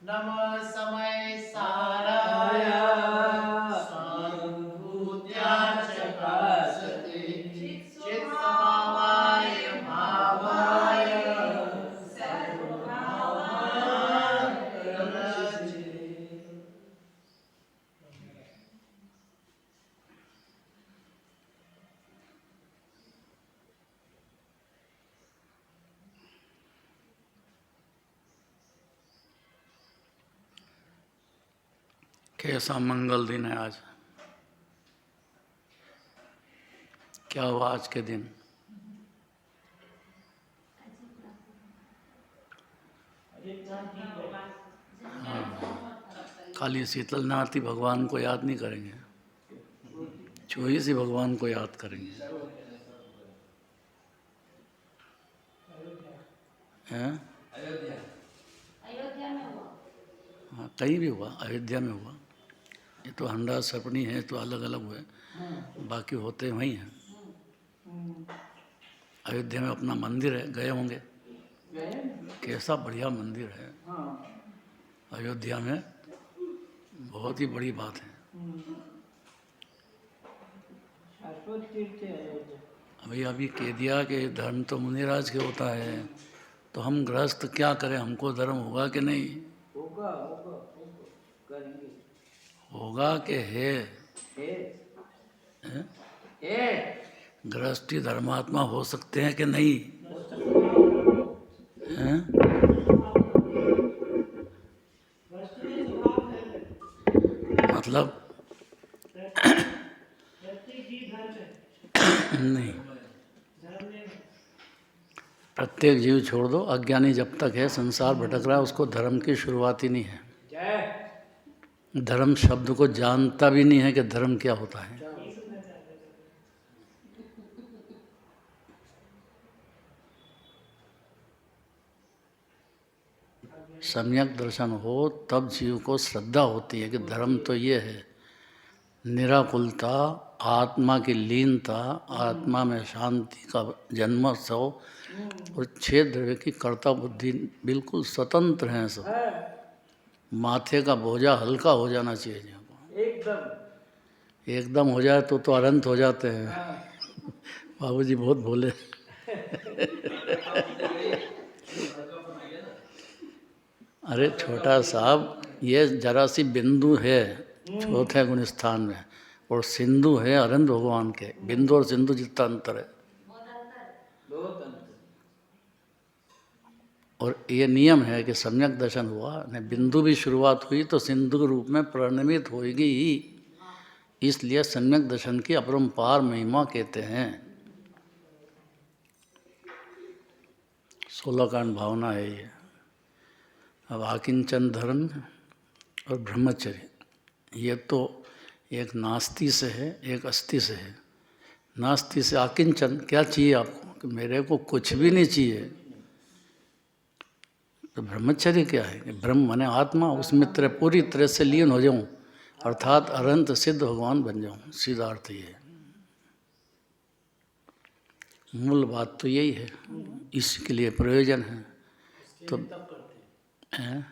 नमः समय साराय स्वानुभूत्या च भासते चित्समवाय भावाय कैसा मंगल दिन है आज। क्या हुआ आज के दिन? हाँ, खाली शीतल नारती भगवान को याद नहीं करेंगे, चोरी से भगवान को याद करेंगे। हैं? अयोध्या में हुआ। हाँ, कहीं भी हुआ, अयोध्या में हुआ। ये तो हंडा सपनी है तो अलग अलग हुए, बाकी होते वहीं हैं। अयोध्या में अपना मंदिर है, गए होंगे। कैसा बढ़िया मंदिर है अयोध्या में, बहुत ही बड़ी बात है। अभी कह दिया कि धर्म तो मुनिराज के होता है, तो हम गृहस्थ क्या करें, हमको धर्म होगा कि नहीं? होगा होगा करेंगे। होगा कि है? है? गृहस्थी धर्मात्मा हो सकते हैं कि नहीं? हैं? मतलब नहीं, प्रत्येक जीव छोड़ दो, अज्ञानी जब तक है संसार भटक रहा है, उसको धर्म की शुरुआत ही नहीं है। धर्म शब्द को जानता भी नहीं है कि धर्म क्या होता है। सम्यक दर्शन हो तब जीव को श्रद्धा होती है कि धर्म तो ये है, निराकुलता, आत्मा की लीनता, आत्मा में शांति का जन्मोत्सव और छह द्रव्य की कर्ता बुद्धि बिल्कुल स्वतंत्र हैं सब। माथे का बोझा हल्का हो जाना चाहिए जीव को। एकदम हो जाए तो अनंत हो जाते हैं। बाबूजी बहुत भोले। अरे छोटा साहब, ये जरा सी बिंदु है चौथे गुण स्थान में, और सिंधु है अरविंद भगवान के। बिंदु और सिंधु जितना अंतर है। बहुत अंतर। और ये नियम है कि सम्यक दर्शन हुआ ने बिंदु भी शुरुआत हुई तो सिंधु के रूप में परिणमित होगी ही। इसलिए सम्यक दर्शन की अपरंपार महिमा कहते हैं। 16 कांड भावना है ये। अब आकिंचन धर्म और ब्रह्मचर्य, ये तो एक नास्ति से है, एक अस्ति से है। नास्ति से आकिंचन, क्या चाहिए आपको, कि मेरे को कुछ भी नहीं चाहिए। तो ब्रह्मचर्य क्या है कि ब्रह्म माने आत्मा, उसमें पूरी तरह से लीन हो जाऊं, अर्थात अनंत सिद्ध भगवान बन जाऊं। सीधा अर्थ ये है, मूल बात तो यही है। इसके लिए प्रयोजन है। तो तब करते हैं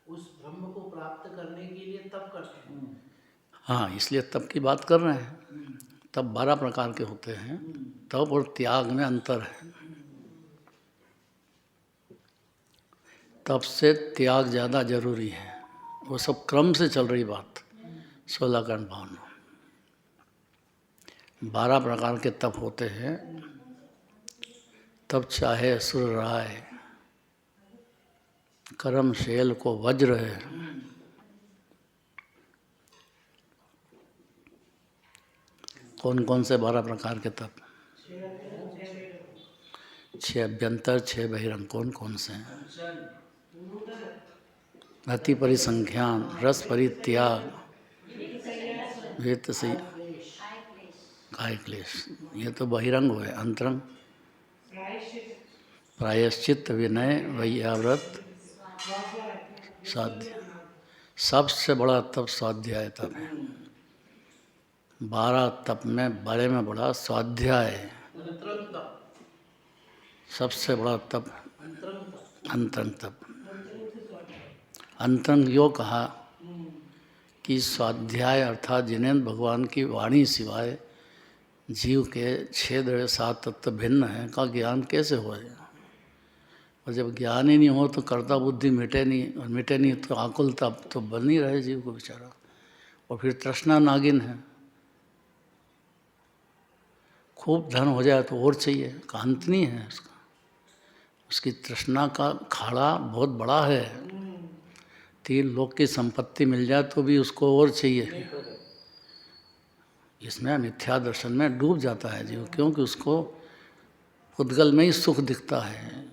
उस ब्रह्म को प्राप्त करने के लिए, तब करते हैं। हाँ, इसलिए तप की बात कर रहे हैं। तब 12 प्रकार के होते हैं। तप और त्याग में अंतर है। तप से त्याग ज़्यादा जरूरी है। वो सब क्रम से चल रही बात। 16 कांड भावना, 12 प्रकार के तप होते हैं। तब चाहे असुर राय, कर्म शैल को वज्र है। कौन कौन से 12 प्रकार के तप? 6 अभ्यंतर, 6 बहिरंग। कौन कौन से हैं? गति परिसंख्यान, रस परित्याग, वेत से काय क्लेश, ये तो बहिरंग हुए। अंतरंग प्रायश्चित, विनय, वैयाव्रत, साध्य। सबसे बड़ा तप स्वाध्याय तप है। 12 तप में बड़े में बड़ा स्वाध्याय है। सबसे बड़ा तप अंतरंग तप। अंतरंग यो कहा कि स्वाध्याय अर्थात जिनेंद्र भगवान की वाणी सिवाय जीव के 6 तत्व भिन्न हैं का ज्ञान कैसे होए। और जब ज्ञान ही नहीं हो तो कर्ता बुद्धि मिटे नहीं, और मिटे नहीं तो आकुलता तो बन ही रहे जीव को बेचारा। और फिर तृष्णा नागिन है, खूब धन हो जाए तो और चाहिए, का अंत नहीं है उसका। उसकी तृष्णा का खाड़ा बहुत बड़ा है। 3 लोक की संपत्ति मिल जाए तो भी उसको और चाहिए। इसमें मिथ्या दर्शन में डूब जाता है जीव, क्योंकि उसको पुद्गल में ही सुख दिखता है।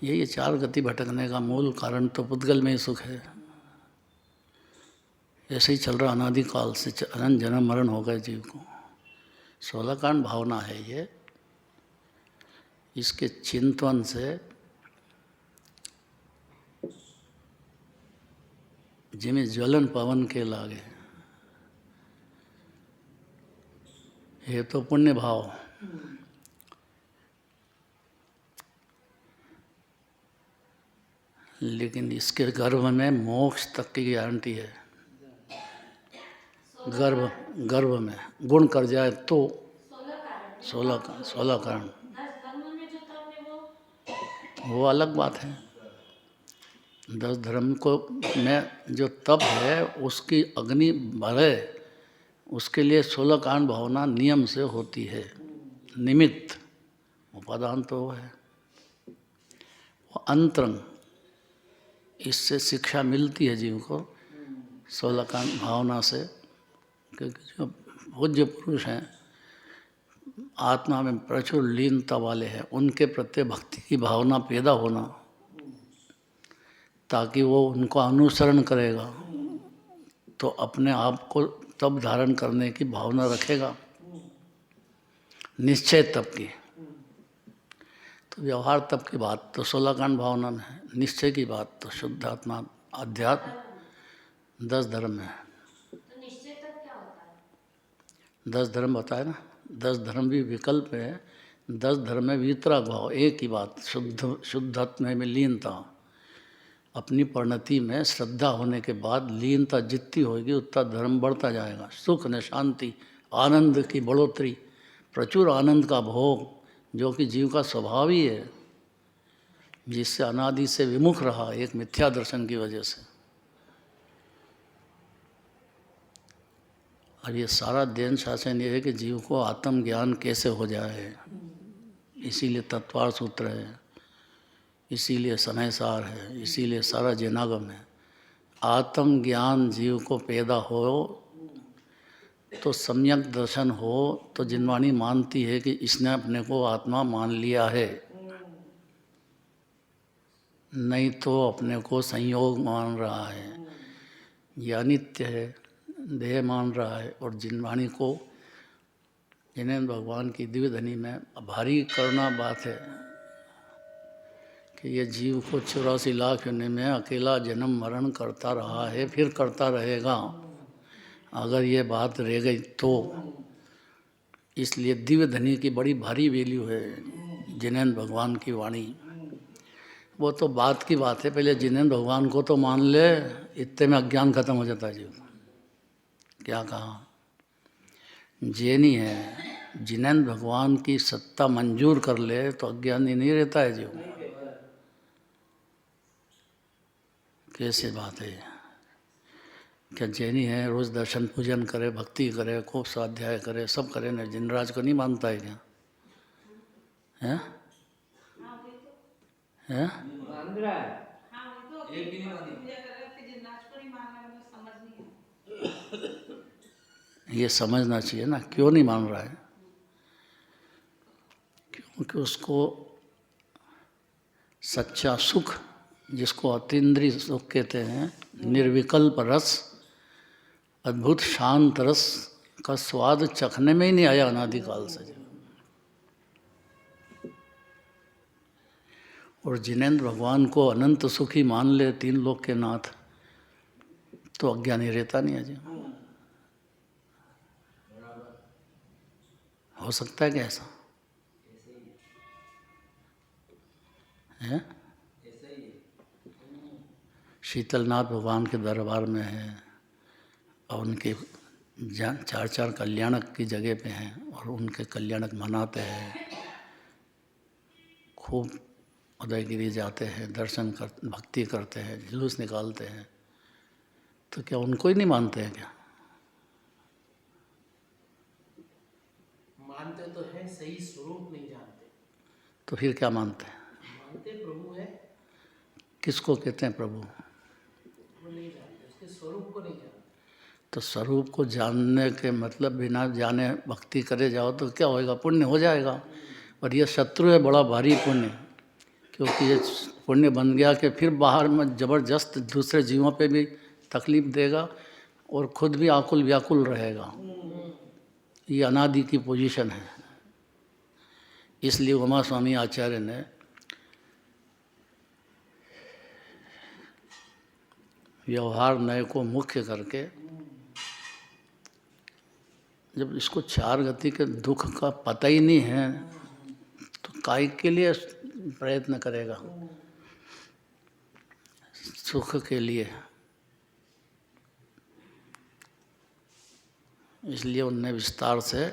यही 4 गति भटकने का मूल कारण तो पुद्गल में ही सुख है। ऐसे ही चल रहा अनादिकाल से, अनंत जन्म मरण हो गए जीव को। 16 कांड भावना है ये। इसके चिंतन से जिमे ज्वलन पवन के लागे, ये तो पुण्य भाव। लेकिन इसके गर्भ में मोक्ष तक की गारंटी है। गर्भ में गुण कर जाए तो 16 कारण वो अलग बात है। 10 धर्म को में जो तप है उसकी अग्नि बढ़े, उसके लिए 16 कांड भावना नियम से होती है। निमित्त उपादान तो वो है, वो अंतरंग। इससे शिक्षा मिलती है जीव को 16 कांड भावना से। क्योंकि जो पूज्य पुरुष हैं आत्मा में प्रचुर लीनता वाले हैं, उनके प्रति भक्ति की भावना पैदा होना, ताकि वो उनको अनुसरण करेगा तो अपने आप को तप धारण करने की भावना रखेगा, निश्चय तप की। तो व्यवहार तप की बात तो 16 कांड भावना में है, निश्चय की बात तो शुद्ध आत्मा अध्यात्म 10 धर्म है। तो निश्चय तक क्या होता है? 10 धर्म बताए ना, 10 धर्म भी विकल्प है। 10 धर्म में वितराग भाव, एक ही बात, शुद्धात्मा में लीनता। अपनी परिणति में श्रद्धा होने के बाद लीनता जितनी होगी उतना धर्म बढ़ता जाएगा। सुख ने शांति, आनंद की बढ़ोतरी, प्रचुर आनंद का भोग, जो कि जीव का स्वभाव ही है, जिससे अनादि से विमुख रहा एक मिथ्या दर्शन की वजह से। और ये सारा देन शासन ये है कि जीव को आत्मज्ञान कैसे हो जाए, इसीलिए तत्वार सूत्र है, इसीलिए समय सार है, इसीलिए सारा जनागम है। आत्मज्ञान जीव को पैदा हो तो सम्यक दर्शन हो तो जिनवाणी मानती है कि इसने अपने को आत्मा मान लिया है, नहीं तो अपने को संयोग मान रहा है या नित्य है, देह मान रहा है। और जिनवाणी को जिनेंद्र भगवान की दिव्य धनी में भारी करना बात है कि ये जीव को 84 लाख योनि में अकेला जन्म मरण करता रहा है, फिर करता रहेगा अगर ये बात रह गई तो। इसलिए दिव्य धनी की बड़ी भारी वैल्यू है जिनेंद्र भगवान की वाणी। वो तो बात की बात है, पहले जिनेंद्र भगवान को तो मान ले, इतने में अज्ञान खत्म हो जाता है जीव। क्या कहा, जैनी है, जिनेंद्र भगवान की सत्ता मंजूर कर ले तो अज्ञानी नहीं रहता है जीव। कैसे बात है? क्या जैनी है रोज दर्शन पूजन करे, भक्ति करे, खूब स्वाध्याय करे, सब करे ना, जिनराज को नहीं मानता है क्या? हैं? हैं? ये समझना चाहिए ना, क्यों नहीं मान रहा है? क्योंकि उसको सच्चा सुख, जिसको अतीन्द्रिय सुख कहते हैं, निर्विकल्प रस, अद्भुत शांत रस का स्वाद चखने में ही नहीं आया अनादिकाल से। और जिनेंद्र भगवान को अनंत सुखी मान ले, 3 लोक के नाथ, तो अज्ञानी रहता नहीं है जी। हो सकता है कि ऐसा है? शीतलनाथ भगवान के दरबार में है और उनके चार चार कल्याणक की जगह पे हैं और उनके कल्याणक मनाते हैं, खूब उदयगिरी जाते हैं, दर्शन कर भक्ति करते हैं, जुलूस निकालते हैं, तो क्या उनको ही नहीं मानते हैं क्या? मानते तो हैं, सही स्वरूप नहीं जानते। तो फिर क्या मानते हैं? मानते प्रभु है, किसको कहते हैं प्रभु? वो नहीं जानते, उसके स्वरूप को नहीं जानते। तो स्वरूप को जानने के मतलब बिना जाने भक्ति करे जाओ तो क्या होएगा? पुण्य हो जाएगा। पर यह शत्रु है बड़ा भारी पुण्य, क्योंकि ये पुण्य बन गया कि फिर बाहर में ज़बरदस्त दूसरे जीवों पे भी तकलीफ देगा और खुद भी आकुल व्याकुल रहेगा। ये अनादि की पोजीशन है। इसलिए उमा स्वामी आचार्य ने व्यवहार नय को मुख्य करके, जब इसको चार गति के दुख का पता ही नहीं है तो काय के लिए प्रयत्न करेगा सुख के लिए? इसलिए उनने विस्तार से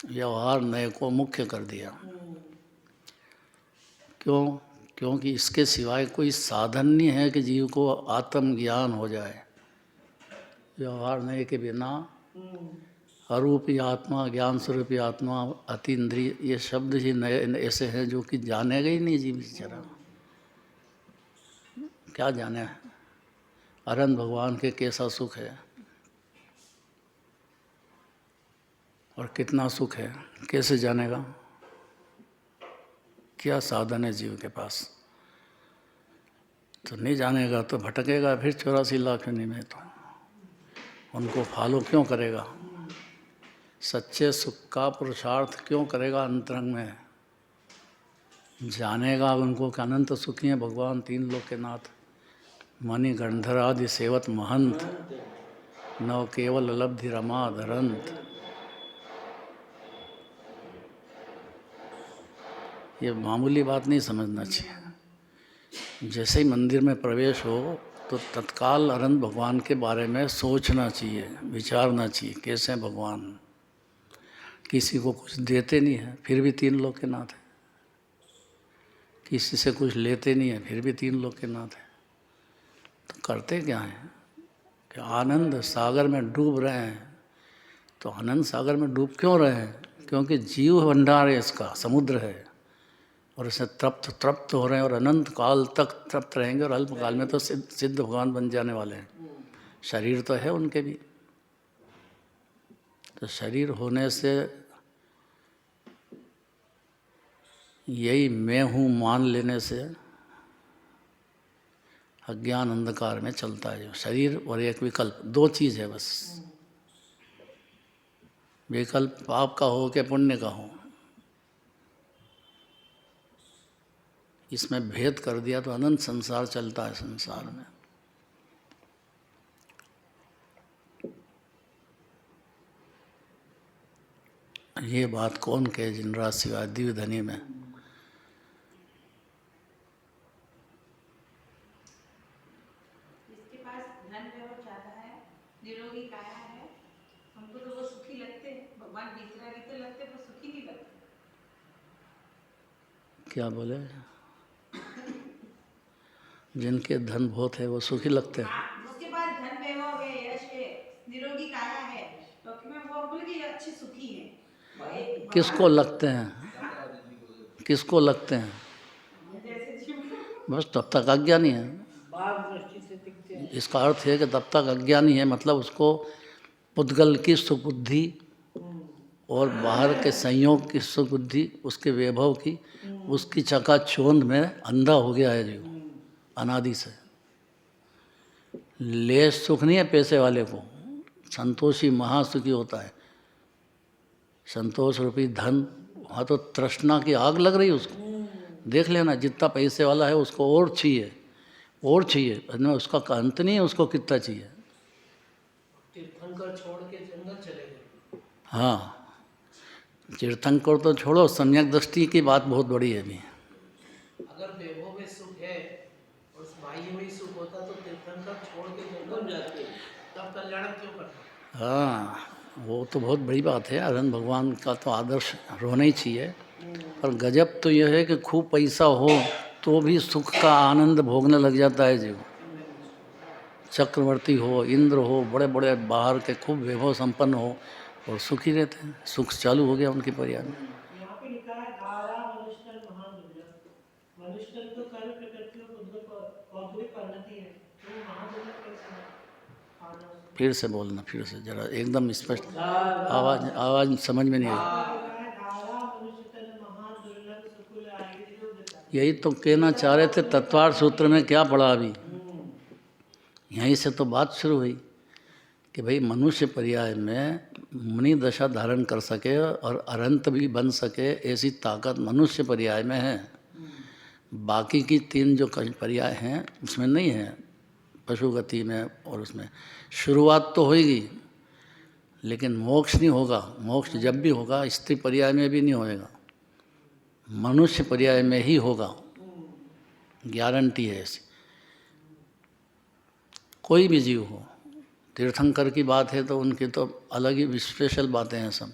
व्यवहार नय को मुख्य कर दिया। क्यों? क्योंकि इसके सिवाय कोई साधन नहीं है कि जीव को आत्मज्ञान हो जाए। व्यवहार नय के बिना अरूपी आत्मा, ज्ञान स्वरूपी आत्मा, अतीन्द्रिय, ये शब्द ही नए ऐसे हैं जो कि जानेगा ही नहीं जीव बेचारा। क्या जाने अनंत भगवान के कैसा सुख है और कितना सुख है, कैसे जानेगा? क्या साधन है जीव के पास? तो नहीं जानेगा तो भटकेगा फिर 84 लाख योनि में। तो उनको फॉलो क्यों करेगा? सच्चे सुख का पुरुषार्थ क्यों करेगा? अंतरंग में जानेगा उनको कि अनंत सुखी हैं भगवान, तीन लोक के नाथ, मणि गंधर आदि सेवत महंत, नव केवल लब्धि रमा धरंत। ये मामूली बात नहीं समझना चाहिए। जैसे ही मंदिर में प्रवेश हो तो तत्काल अनंत भगवान के बारे में सोचना चाहिए, विचारना चाहिए, कैसे हैं भगवान। किसी को कुछ देते नहीं है फिर भी तीन लोक के नाथ है, किसी से कुछ लेते नहीं है फिर भी तीन लोक के नाथ है। तो करते क्या हैं कि आनंद सागर में डूब रहे हैं। तो आनंद सागर में डूब क्यों रहे हैं? क्योंकि जीव भंडार है, इसका समुद्र है और इसे तृप्त हो रहे हैं और अनंत काल तक तृप्त रहेंगे और अल्प काल में तो सिद्ध भगवान बन जाने वाले हैं। शरीर तो है उनके भी, तो शरीर होने से यही मैं हूँ मान लेने से अज्ञान अंधकार में चलता है। जो शरीर और एक विकल्प, दो चीज़ है बस। विकल्प पाप का हो कि पुण्य का हो, इसमें भेद कर दिया तो अनंत संसार चलता है संसार में। ये बात कौन कहे जिन राशिवाद दिव्यधनी में? जिसके पास धन है वो चाहता है, निरोगी काया है, हमको तो वो सुखी लगते हैं। भगवान भीतरा तो लगते पर सुखी नहीं लगते। क्या बोले? जिनके धन बहुत है वो सुखी लगते हैं। जिसके पास धन वैभव है, यश है, निरोगी काया है, तो मैं वो बोले कि अच्छे सुखी है। किसको लगते हैं? किसको लगते हैं? बस तब तक अज्ञानी है। इसका अर्थ है कि तब तक अज्ञानी है, मतलब उसको पुद्गल की सुबुद्धि और बाहर के संयोग की सुबुद्धि, उसके वैभव की, उसकी चकाचौंध में अंधा हो गया है जो अनादि से। ले सुख नहीं है पैसे वाले को, संतोषी महासुखी होता है। संतोष रूपी धन, वहाँ तो तृष्णा की आग लग रही है उसको। देख लेना जितना पैसे वाला है उसको और चाहिए, और चाहिए, उसका अंत नहीं है उसको कितना चाहिए। तीर्थंकर छोड़ के जंगल चले गए। हाँ, तीर्थंकर तो छोड़ो, सम्यक दृष्टि की बात बहुत बड़ी है अभी। अगर वैभव में सुख है और उस बाह्य में सुख होता तो तीर्थंकर छोड़ के जंगल जाते, तब कल्याण क्यों करते? हाँ, वो तो बहुत बड़ी बात है। अरहंत भगवान का तो आदर्श होना ही चाहिए। पर गजब तो यह है कि खूब पैसा हो तो भी सुख का आनंद भोगने लग जाता है जीव। चक्रवर्ती हो, इंद्र हो, बड़े बड़े बाहर के खूब वैभव संपन्न हो और सुखी रहते हैं। सुख चालू हो गया उनकी पर्याय में। यहाँ पे लिखा है धारा मनुष्य महादुर्लभ। मनुष्य तो कर्म प्रकृति और कौतुक परिणति है, तो महादुर्लभ कैसे है? फिर से बोलना, फिर से जरा एकदम स्पष्ट। आवाज़ समझ में नहीं आई। यही तो कहना चाह रहे थे, तत्वार्थ सूत्र में क्या पढ़ा अभी। यहीं से तो बात शुरू हुई कि भाई मनुष्य पर्याय में मुनि दशा धारण कर सके और अरंत भी बन सके, ऐसी ताकत मनुष्य पर्याय में है। बाकी की 3 जो पर्याय हैं उसमें नहीं है, पशु गति में और उसमें। शुरुआत तो होगी लेकिन मोक्ष नहीं होगा। मोक्ष जब भी होगा स्त्री पर्याय में भी नहीं होएगा, मनुष्य पर्याय में ही होगा, गारंटी है ऐसी। कोई भी जीव हो, तीर्थंकर की बात है तो उनकी तो अलग ही स्पेशल बातें हैं सब।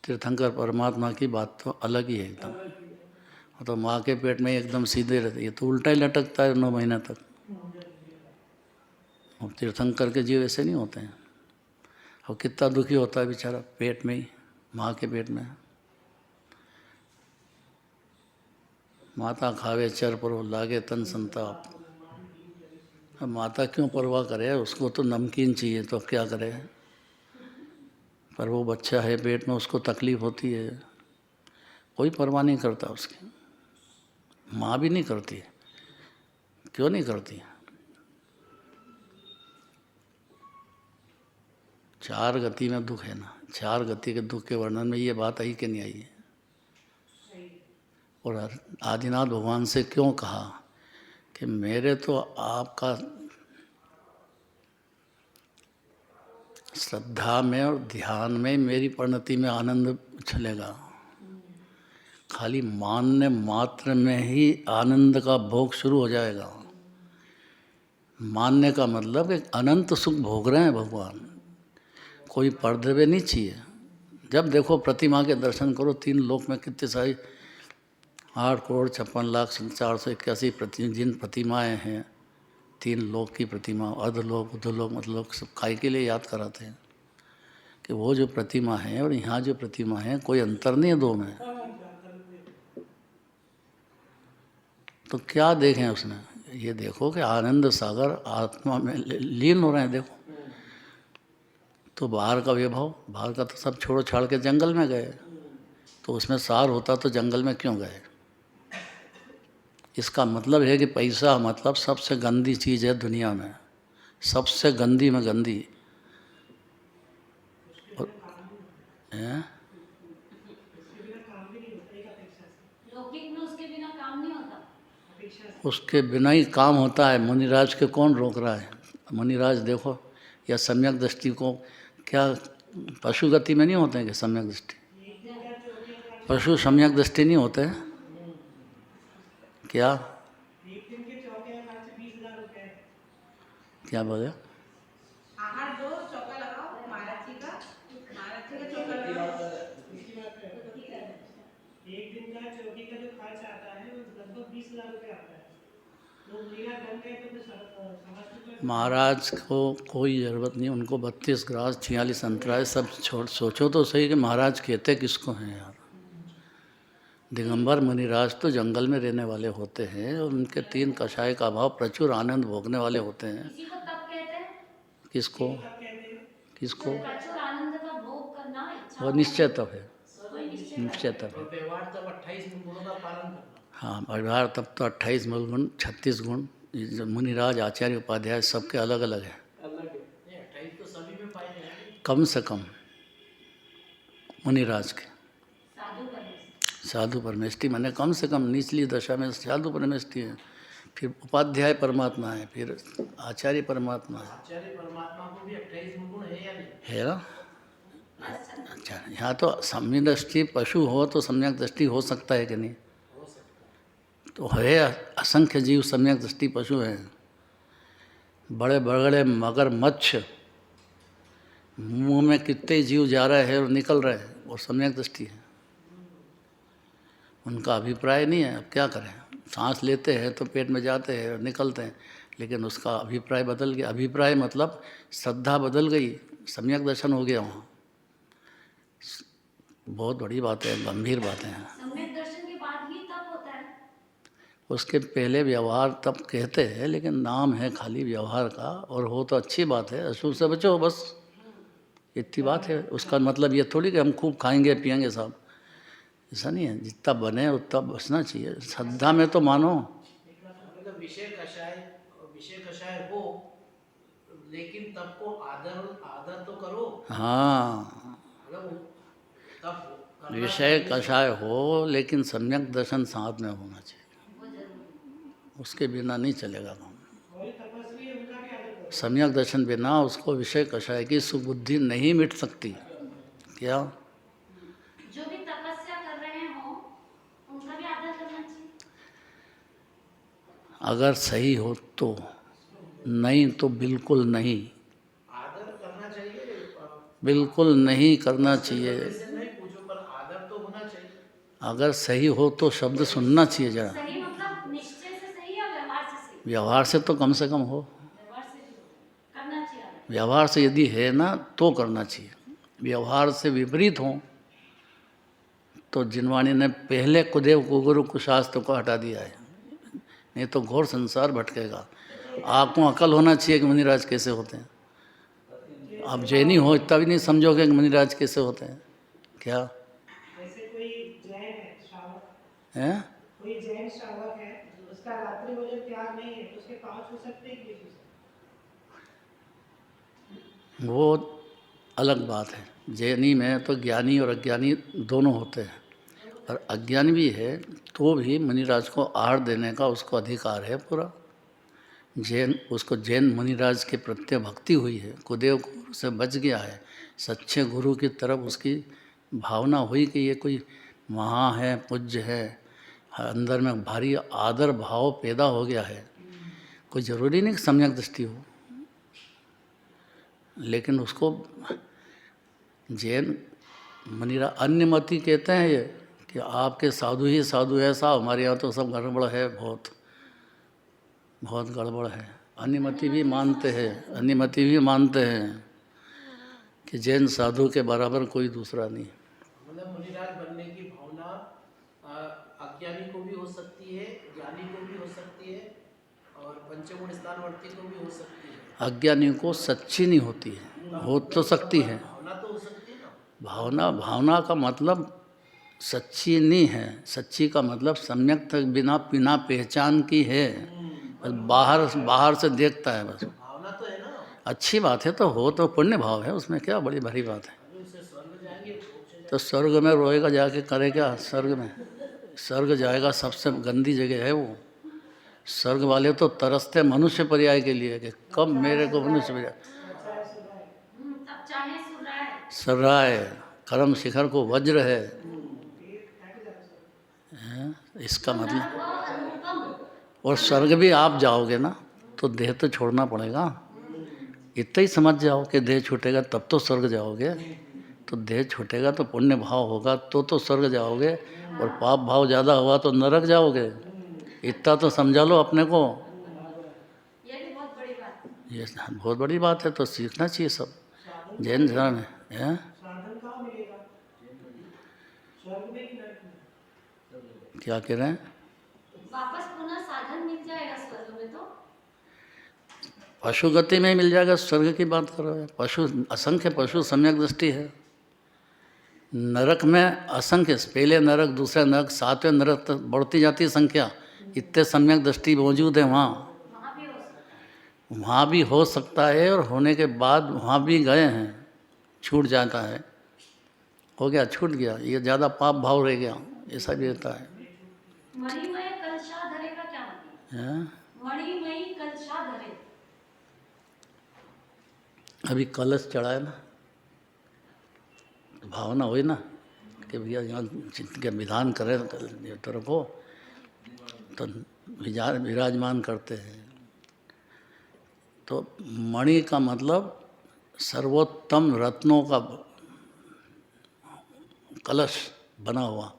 तीर्थंकर परमात्मा की बात तो अलग ही है एकदम। वो तो माँ के पेट में एकदम सीधे रहते, ये तो उल्टा ही लटकता है 9 महीने तक। और तीर्थंकर के जीव ऐसे नहीं होते हैं। और कितना दुखी होता है बेचारा पेट में ही, माँ के पेट में। माता खावे चर पर लागे तन संताप। अब माता क्यों परवाह करे, उसको तो नमकीन चाहिए तो क्या करे। पर वो बच्चा है पेट में, उसको तकलीफ़ होती है, कोई परवाह नहीं करता उसकी। माँ भी नहीं करती है, क्यों नहीं करती? 4 गति में दुख है ना, 4 गति के दुख के वर्णन में ये बात आई कि नहीं आई है। और आदिनाथ भगवान से क्यों कहा कि मेरे तो आपका श्रद्धा में और ध्यान में मेरी परिणति में आनंद उछलेगा। खाली मानने मात्र में ही आनंद का भोग शुरू हो जाएगा। मानने का मतलब एक अनंत सुख भोग रहे हैं भगवान, कोई पर्दे पे नहीं चाहिए। जब देखो प्रतिमा के दर्शन करो, 3 लोक में कितने सारी 8,56,04,81 जिन प्रतिमाएँ हैं, 3 लोक की प्रतिमा, अधलोक उधलोक मतलब सब काय के लिए याद कराते हैं कि वो जो प्रतिमा है और यहाँ जो प्रतिमा है कोई अंतर नहीं है 2 में। तो क्या देखें उसमें, ये देखो कि आनंद सागर आत्मा में लीन हो रहे हैं। देखो तो बाहर का वैभव, बाहर का तो सब छोड़ छाड़ के जंगल में गए, तो उसमें सार होता तो जंगल में क्यों गए। इसका मतलब है कि पैसा मतलब सबसे गंदी चीज़ है दुनिया में, सबसे गंदी में गंदी। लौकिक में उसके बिना काम नहीं होता। उसके बिना ही काम होता है। मुनिराज के कौन रोक रहा है? मुनिराज देखो, या सम्यक दृष्टि को क्या पशु गति में नहीं होते हैं कि सम्यक दृष्टि? पशु सम्यक दृष्टि नहीं होते हैं क्या? क्या बोले? आहार दो, चौका लगाओ, महाराज जी का चौका लगाओ। एक दिन का चौकी का जो खर्च आता है वो लगभग 20,000 रुपये आता है। तो लीला बन गए तो महाराज को कोई ज़रूरत नहीं, उनको 32 ग्रास 46 अंतराय सब छोड़। सोचो तो सही कि महाराज कहते किसको हैं यार। दिगंबर मुनिराज तो जंगल में रहने वाले होते हैं और उनके 3 कषाय का भाव प्रचुर आनंद भोगने वाले होते हैं। इसी को तप कहते हैं। किसको? किसको? प्रचुर आनंद का भोग करना इच्छा वो निश्चय तप है, निश्चय निश्चय तप है। व्यवहार तब 28 गुणों का पालन करना। हाँ, व्यवहार तप तो 28 मूल गुण, 36 गुण। मुनिराज आचार्य उपाध्याय सबके अलग अलग है। अलग है, 28 तो सभी में पाए जाएंगे। कम से कम मुनिराज के साधु परमेश्वर। साधु परमेष्टि माने कम से कम निचली दशा में साधु परमेष्टि है, फिर उपाध्याय परमात्मा है, फिर आचार्य परमात्मा है। आचार्य परमात्मा को भी 28 गुण है या नहीं? है ना? अच्छा, यहाँ तो सम्यक दृष्टि पशु हो तो सम्यक दृष्टि हो सकता है कि नहीं? हो सकता है। तो है, असंख्य जीव सम्यक दृष्टि पशु हैं। बड़े बड़े मगरमच्छ मुंह में कितने जीव जा रहे हैं और निकल रहे हैं, वो सम्यक दृष्टि है। उनका अभिप्राय नहीं है। अब क्या करें, सांस लेते हैं तो पेट में जाते हैं और निकलते हैं, लेकिन उसका अभिप्राय बदल गया। अभिप्राय मतलब श्रद्धा बदल गई, सम्यक दर्शन हो गया वहाँ। बहुत बड़ी बात है, गंभीर बातें हैं। सम्यक दर्शन के बाद ही तब होता है। उसके पहले व्यवहार तब कहते हैं, लेकिन नाम है खाली व्यवहार का, और हो तो अच्छी बात है, अशुभ से बचो, बस इतनी बात है। उसका मतलब ये थोड़ी कि हम खूब खाएंगे पिएंगे साहब, ऐसा नहीं है। जितना बने उतना बचना चाहिए। श्रद्धा में तो मानो। मतलब विषय कषाय हो, लेकिन तब को आदर तो करो। हाँ, मतलब तब विषय कषाय हो, लेकिन सम्यक दर्शन साथ में होना चाहिए, उसके बिना नहीं चलेगा काम। सम्यक दर्शन बिना उसको विषय कषाय की सुबुद्धि नहीं मिट सकती। क्या? जो भी तपस्या कर रहे हो उनका भी आदर करना चाहिए। अगर सही हो तो, नहीं तो बिल्कुल नहीं, आदर करना चाहिए, बिल्कुल नहीं करना चाहिए। से नहीं पूछो, पर आदर तो होना चाहिए। अगर सही हो तो शब्द सुनना चाहिए जरा। सही मतलब निश्चय से सही या व्यवहार से सही? व्यवहार से तो कम हो, व्यवहार से करना चाहिए आदर। व्यवहार से यदि है ना तो करना चाहिए। व्यवहार से विपरीत हो तो जिनवाणी ने पहले कुदेव कुगुरु कुशास्त्र को हटा दिया है, नहीं तो घोर संसार भटकेगा। आपको अकल होना चाहिए कि मुनिराज कैसे होते हैं। आप जैनी हो इतना भी नहीं समझोगे कि मुनिराज कैसे होते हैं। क्या जैसे कोई जैन है, श्रावक है? कोई जैन श्रावक है, उसका रात्रि भोजन त्याग नहीं है, तो उसके पाँव छू सकते हैं कि नहीं छू सकते? वो अलग बात है। जैनी में तो ज्ञानी और अज्ञानी दोनों होते हैं, और अज्ञानी भी है तो भी मुनिराज को आहार देने का उसको अधिकार है पूरा। जैन, उसको जैन मुनिराज के प्रत्यय भक्ति हुई है, कुदेव गुरु से बच गया है, सच्चे गुरु की तरफ उसकी भावना हुई कि ये कोई महा है, पूज्य है, अंदर में भारी आदर भाव पैदा हो गया है। कोई ज़रूरी नहीं कि सम्यक दृष्टि हो, लेकिन उसको जैन मुनिरा अन्य मती कहते हैं ये कि आपके साधु ही साधु है साहब, हमारे यहाँ तो सब गड़बड़ है, बहुत बहुत गड़बड़ है। अन्यमति भी मानते हैं, अन्यमति भी मानते हैं कि जैन साधु के बराबर कोई दूसरा नहीं। मतलब मुनिराज बनने की भावना अज्ञानी को भी हो सकती है, ज्ञानी को भी हो सकती है, और पंचगुण स्थानवर्ती को भी हो सकती है। अज्ञानी को सच्ची नहीं होती है, हो तो सकती है। भावना तो हो सकती है ना। भावना का मतलब सच्ची नहीं है। सच्ची का मतलब सम्यक तक बिना पहचान की है, बस बाहर से देखता है बस। भावना तो है ना। अच्छी बात है, तो हो तो पुण्य भाव है, उसमें क्या बड़ी भारी बात है। स्वर्ग जाएंगे, तो स्वर्ग में रोएगा जाके, करे क्या स्वर्ग में? स्वर्ग जाएगा, सबसे गंदी जगह है वो। स्वर्ग वाले तो तरसते मनुष्य पर्याय के लिए कि कब मेरे को मनुष्य पर्याय। तब चाहे सुराय सर्राय कर्म शिखर को वज्र है, इसका मतलब। और स्वर्ग भी आप जाओगे ना तो देह तो छोड़ना पड़ेगा। इतना ही समझ जाओ कि देह छूटेगा तब तो स्वर्ग जाओगे, तो देह छूटेगा तो पुण्य भाव होगा तो स्वर्ग जाओगे, और पाप भाव ज़्यादा हुआ तो नरक जाओगे। इतना तो समझा लो अपने को। ये भी बहुत बड़ी बात है। ये बहुत बड़ी बात है, तो सीखना चाहिए सब जैन धर्म है। साधन कहाँ मिलेगा? स्वर्ग में कि नरक में? क्या कह रहे हैं? वापस पुनः साधन मिल जाएगा स्वर्ग में तो? पशु गति में मिल जाएगा। स्वर्ग की बात कर रहे हैं। पशु, असंख्य पशु सम्यक दृष्टि है। नरक में असंख्य, पहले नरक, दूसरे नरक, सातवें नरक तक बढ़ती जाती संख्या। इतने सम्यक दृष्टि मौजूद है वहाँ। वहाँ भी हो सकता है, और होने के बाद वहाँ भी गए हैं, छूट जाता है। हो गया, छूट गया, ये ज़्यादा पाप भाव रह गया, ऐसा भी रहता है। मणिमय कलशाधरे का क्या मतलब है? मणिमयी कलशाधरे, अभी कलश चढ़ाए ना, तो भावना हुई ना कि भैया यहाँ के विधान करें तरफ हो, तो विराजमान करते हैं। तो मणि का मतलब सर्वोत्तम रत्नों का कलश बना हुआ,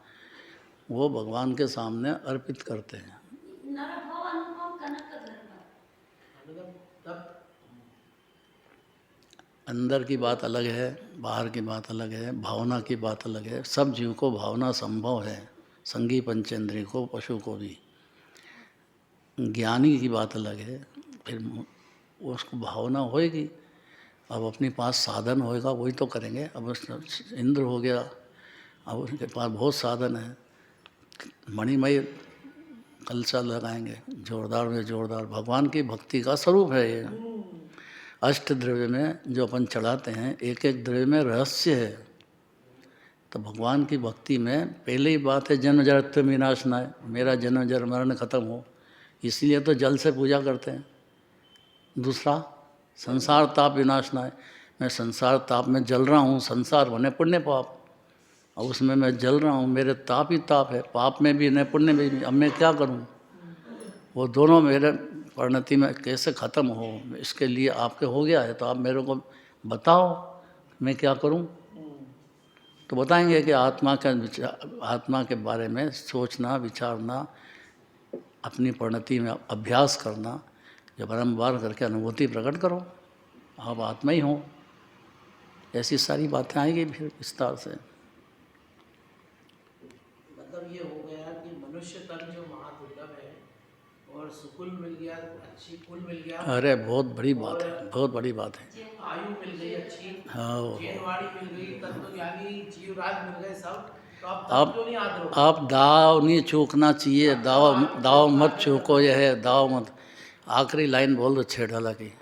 वो भगवान के सामने अर्पित करते हैं। नरभव अनुपम कनक घर पर। तब अंदर की बात अलग है, बाहर की बात अलग है, भावना की बात अलग है। सब जीव को भावना संभव है, संगी पंचेंद्रिय को, पशु को भी। ज्ञानी की बात अलग है, फिर उसको भावना होएगी। अब अपने पास साधन होएगा वही तो करेंगे। अब इंद्र हो गया, अब उनके पास बहुत साधन है, मणिमय कलशा लगाएंगे, जोरदार में जोरदार। भगवान की भक्ति का स्वरूप है ये। अष्ट द्रव्य में जो अपन चढ़ाते हैं, एक एक द्रव्य में रहस्य है। तो भगवान की भक्ति में पहले ही बात है जन्म जरत्व विनाशनाय, मेरा जन्म जर मरण खत्म हो, इसलिए तो जल से पूजा करते हैं। दूसरा संसार ताप विनाशनाय, मैं संसार ताप में जल रहा हूँ, संसार बने पुण्य पाप, और उसमें मैं जल रहा हूँ, मेरे ताप ही ताप है, पाप में भी नहीं पुण्य में भी। अब मैं क्या करूँ? वो दोनों मेरे परिणति में कैसे ख़त्म हो, इसके लिए आपके हो गया है तो आप मेरे को बताओ मैं क्या करूं। तो बताएंगे कि आत्मा के बारे में सोचना, विचारना, अपनी परिणति में अभ्यास करना, जो बारंबार करके अनुभूति प्रकट करो, आप आत्मा ही हो। ऐसी सारी बातें आएंगी फिर विस्तार से। मतलब ये हो गया कि मनुष्य तन जो महादुर्लभ है और सुकुल मिल गया, अच्छी कुल मिल गया। अरे बहुत बड़ी बात है, बहुत बड़ी बात है। आयु मिल गई अच्छी, हाँ, जीववाणी मिल गई, तत्वज्ञानी जीवराज मिल गए सब। तो आप क्यों नहीं आदर हो? आप दाव नहीं चूकना चाहिए, दाव मत चूको, यह है दाव मत। आखिरी लाइन बोल दो छेड़ाला की।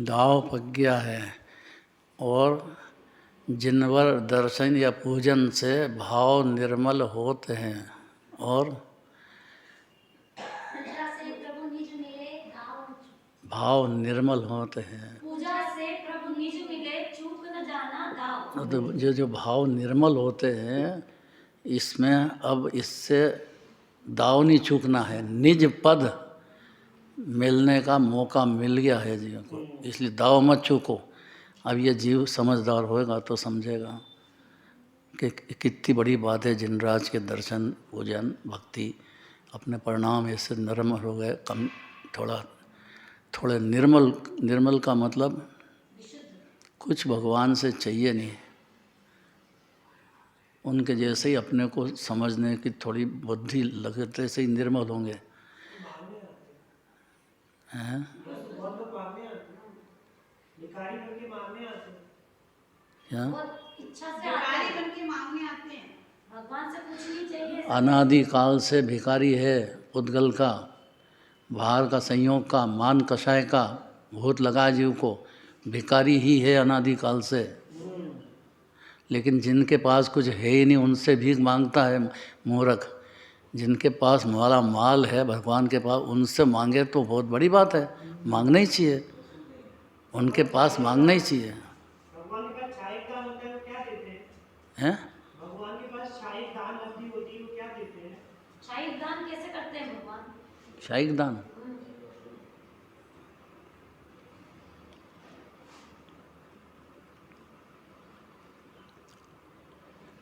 दाव पक गया है, और जिनवर दर्शन या पूजन से भाव निर्मल होते हैं, और पूजा से प्रभु निज मिले, भाव निर्मल होते हैं। पूजा से प्रभु निज मिले, चूक न जाना दाव। तो जो भाव निर्मल होते हैं, इसमें अब इससे दाव नहीं चूकना है। निज पद मिलने का मौका मिल गया है जीव को, इसलिए दाव मत चूको। अब ये जीव समझदार होएगा तो समझेगा कि कितनी बड़ी बात है जिनराज के दर्शन, पूजन, भक्ति। अपने परिणाम ऐसे नरम हो गए, कम थोड़े निर्मल का मतलब कुछ भगवान से चाहिए नहीं, उनके जैसे ही अपने को समझने की थोड़ी बुद्धि लगते से ही निर्मल होंगे। हैं? क्या? इच्छा से भिखारी बन के मांगने आते हैं, भगवान से कुछ नहीं चाहिए। अनादिकाल से भिखारी है, उद्गल का, बाहर का, संयोग का, मान कषाय का भूत लगा जीव को, भिखारी ही है अनादिकाल से। लेकिन जिनके पास कुछ है ही नहीं उनसे भीख मांगता है मूर्ख। जिनके पास हमारा माल है भगवान के पास, उनसे मांगे तो बहुत बड़ी बात है, मांगना ही चाहिए, उनके पास मांगना ही चाहिए। भगवान के पास छाई दान होता है वो क्या देते हैं? हैं? भगवान के पास छाई दान लब्धि होती है वो क्या देते हैं? शाही दान कैसे करते हैं भगवान? शाही दान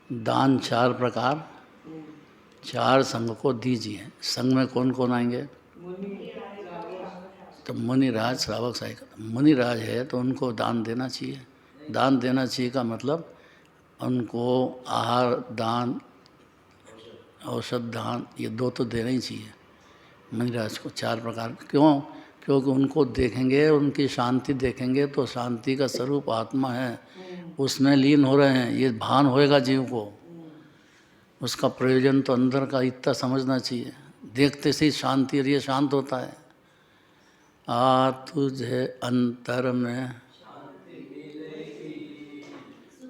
दान 4 प्रकार, 4 संघ को दीजिए। संघ में कौन कौन आएंगे? तो मुनिराज, श्रावक, सहायक। मुनिराज है तो उनको दान देना चाहिए। दान देना चाहिए का मतलब उनको आहार दान, औषध दान, ये 2 तो देना ही चाहिए। मिराज को 4 प्रकार। क्यों? क्योंकि उनको देखेंगे, उनकी शांति देखेंगे तो शांति का स्वरूप आत्मा है, उसमें लीन हो रहे हैं, ये भान होएगा जीव को। उसका प्रयोजन तो अंदर का इतना समझना चाहिए। देखते से ही शांति, और ये शांत होता है। आ तुझे अंतर में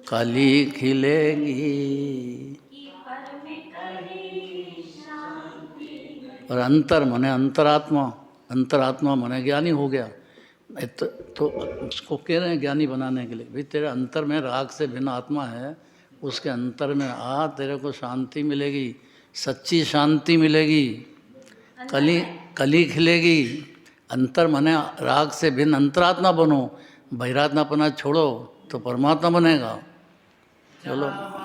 कली खिलेगी, और अंतर मने अंतरात्मा, अंतरात्मा मने ज्ञानी हो गया। तो उसको कह रहे हैं ज्ञानी बनाने के लिए, भाई तेरे अंतर में राग से भिन्न आत्मा है, उसके अंतर में आ, तेरे को शांति मिलेगी, सच्ची शांति मिलेगी, कली खिलेगी। अंतर मने राग से भिन्न अंतरात्मा बनो, बहिरात्मापना छोड़ो तो परमात्मा बनेगा। चलो।